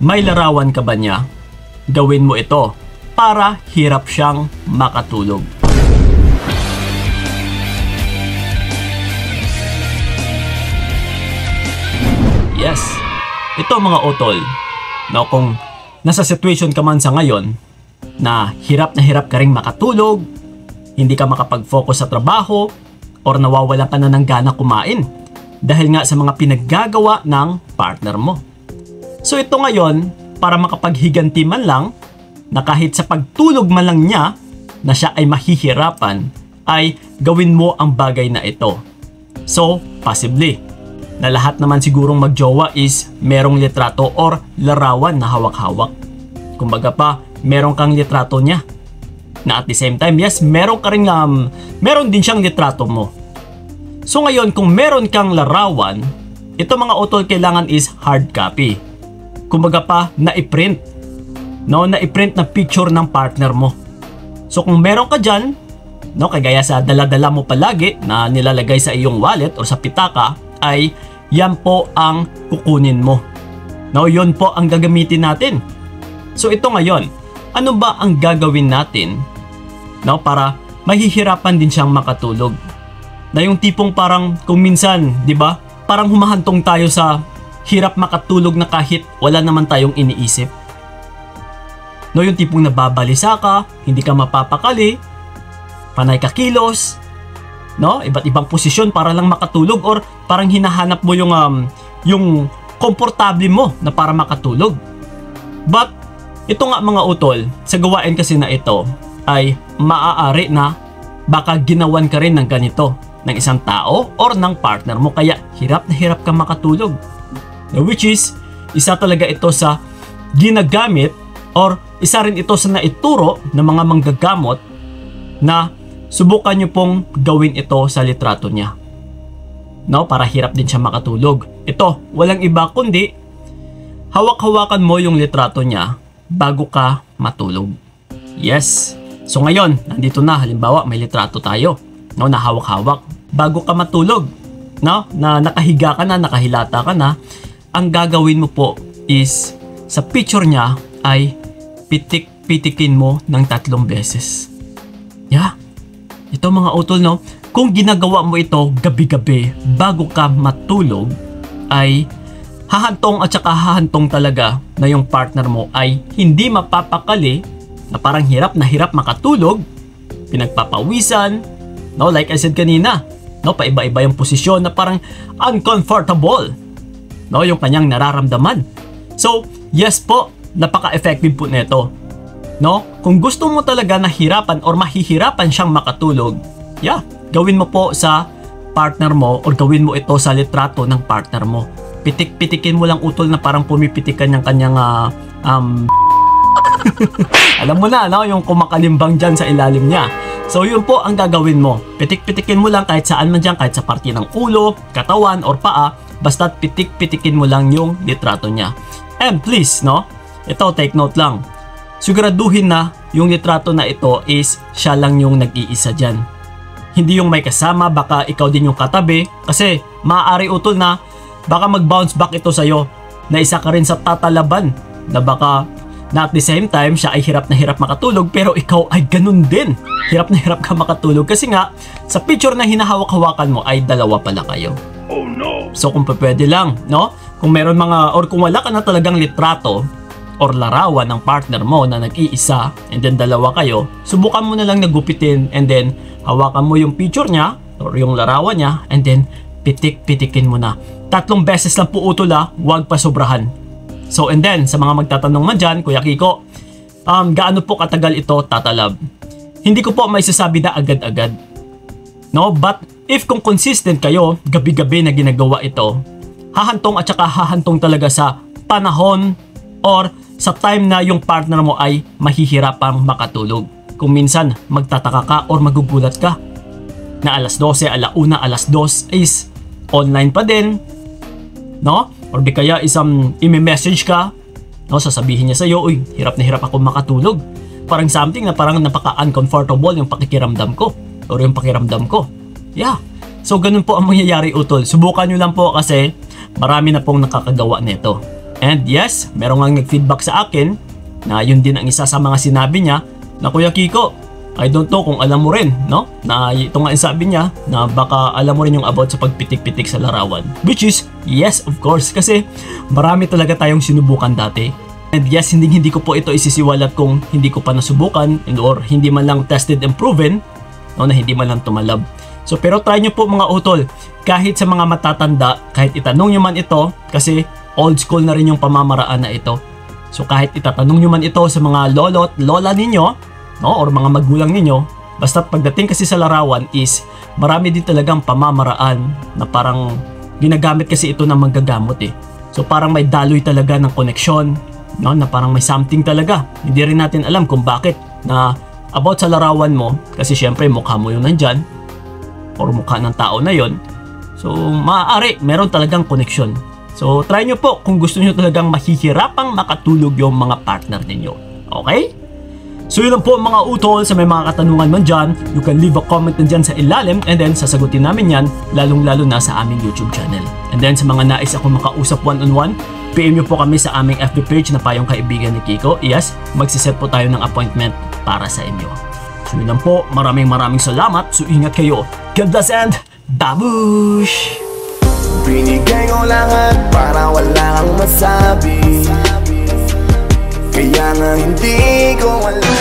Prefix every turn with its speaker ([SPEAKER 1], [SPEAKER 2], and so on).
[SPEAKER 1] may larawan ka ba niya? Gawin mo ito para hirap siyang makatulog. Yes, ito mga utol. No, kung nasa situation ka man sa ngayon na hirap ka ring makatulog, hindi ka makapag-focus sa trabaho, or nawawalan ka na ng gana kumain dahil nga sa mga pinaggagawa ng partner mo. So ito ngayon, para makapaghiganti man lang, na kahit sa pagtulog man lang niya, na siya ay mahihirapan, ay gawin mo ang bagay na ito. So, possibly, na lahat naman sigurong magjowa is merong litrato or larawan na hawak-hawak. Kumbaga pa, meron kang litrato niya. Na at the same time, yes, meron din siyang litrato mo. So ngayon, kung meron kang larawan, ito mga utol, kailangan is hard copy. Kumbaga pa, na-i-print. No, na-i-print na picture ng partner mo. So kung meron ka dyan, no, kagaya sa dala-dala mo palagi na nilalagay sa iyong wallet o sa pitaka, ay yan po ang kukunin mo. No, yun po ang gagamitin natin. So ito ngayon, ano ba ang gagawin natin, no, para mahihirapan din siyang makatulog? Na yung tipong parang kung minsan, di ba, parang humahantong tayo sa hirap makatulog na kahit wala naman tayong iniisip. No, yung tipong nababalisa ka, hindi ka mapapakali, panay ka kilos, no, iba't ibang posisyon para lang makatulog, or parang hinahanap mo yung komportable mo na para makatulog. But ito nga mga utol, sa gawain kasi na ito ay maaari na baka ginawan ka rin ng ganito ng isang tao or ng partner mo, kaya hirap na hirap ka makatulog. Which is, isa talaga ito sa ginagamit, or isa rin ito sa naituro ng mga manggagamot na subukan nyo pong gawin ito sa litrato niya. No, para hirap din siya makatulog. Ito, walang iba kundi hawak-hawakan mo yung litrato niya bago ka matulog. Yes. So ngayon, nandito na, halimbawa may litrato tayo, no, na hawak-hawak. Bago ka matulog, no, na nakahiga ka na, nakahilata ka na, ang gagawin mo po is sa picture niya ay pitik-pitikin mo ng 3 beses. Yeah. Ito mga utol, no, kung ginagawa mo ito gabi-gabi bago ka matulog, ay hahantong at saka hahantong talaga na yung partner mo ay hindi mapapakali, na parang hirap na hirap makatulog, pinagpapawisan, no, like I said kanina, no, paiba-iba yung posisyon na parang uncomfortable, no, yung kanyang nararamdaman. So, yes po, napaka-effective po nito. No, kung gusto mo talaga nahirapan or mahihirapan siyang makatulog, yeah, gawin mo po sa partner mo or gawin mo ito sa litrato ng partner mo. Pitik-pitikin mo lang utol na parang pumipitikan yung kanyang alam mo na, no, yung kumakalimbang dyan sa ilalim niya. So yun po ang gagawin mo. Pitik-pitikin mo lang kahit saan man dyan, kahit sa parte ng ulo, katawan, or paa, basta pitik-pitikin mo lang yung litrato niya. And please, no, ito take note lang, siguraduhin na yung litrato na ito is siya lang yung nag-iisa dyan. Hindi yung may kasama, baka ikaw din yung katabi, kasi maaari utol na baka mag-bounce back ito sa'yo, na isa ka rin sa tatalaban, na baka na at the same time siya ay hirap na hirap makatulog, pero ikaw ay ganun din, hirap na hirap ka makatulog, kasi nga sa picture na hinahawak-hawakan mo ay dalawa pala kayo. Oh no! So kung pwede lang, no, kung meron mga, or kung wala ka na talagang litrato or larawan ng partner mo na nag-iisa and then dalawa kayo, subukan mo na lang nagupitin and then hawakan mo yung picture niya or yung larawan niya and then pitik-pitikin mo na. 3 beses lang po utol, huwag pa sobrahan. So and then sa mga magtatanong man dyan, Kuya Kiko, gaano po katagal ito tatalab? Hindi ko po may sasabi na agad-agad, no, but if kung consistent kayo gabi-gabi na ginagawa ito, hahantong at saka hahantong talaga sa panahon or sa time na yung partner mo ay mahihirapang makatulog. Kung minsan magtataka ka or magugulat ka na alas 12, alauna, alas 2 is online pa din, no? Or di kaya isang i-message ka, no, sasabihin niya sa'yo, uy, hirap na hirap ako makatulog. Parang something na parang napaka-uncomfortable yung pakikiramdam ko or yung pakiramdam ko. Yeah. So ganun po ang mangyayari utol. Subukan nyo lang po kasi marami na pong nakakagawa nito. And yes, meron nga nag-feedback sa akin na yun din ang isa sa mga sinabi niya na, Kuya Kiko, I don't know kung alam mo rin, no? Na ito nga yung sabi niya na baka alam mo rin yung about sa pagpitik-pitik sa larawan. Which is, yes, of course, kasi marami talaga tayong sinubukan dati. And yes, hindi ko po ito isisiwalat kung hindi ko pa nasubukan or hindi man lang tested and proven, no, na hindi man lang tumalab. So pero try nyo po mga utol, kahit sa mga matatanda, kahit itanong nyo man ito, kasi old school na rin yung pamamaraan na ito. So kahit itatanong nyo man ito sa mga lolo at lola ninyo, no, or mga magulang ninyo, basta pagdating kasi sa larawan is marami din talagang pamamaraan na parang ginagamit kasi ito ng manggagamot eh. So parang may daloy talaga ng koneksyon, no, na parang may something talaga. Hindi rin natin alam kung bakit na about sa larawan mo, kasi syempre mukha mo yun nandyan or mukha ng tao na yon. So maaari meron talagang koneksyon. So try nyo po kung gusto nyo talagang mahihirapang makatulog yung mga partner ninyo. Okay? So yun lang po mga utol, sa may mga katanungan man dyan, you can leave a comment na dyan sa ilalim and then sasagutin namin yan lalong-lalo na sa aming YouTube channel. And then sa mga nais ako makausap one-on-one, PM nyo po kami sa aming FB page na Payong Kaibigan ni Kiko. Yes, magsiset po tayo ng appointment para sa inyo. So yun lang po, maraming salamat. So ingat kayo. God bless and babush!
[SPEAKER 2] Binigay ko lahat para wala kang masabi, kaya nga hindi ko alam.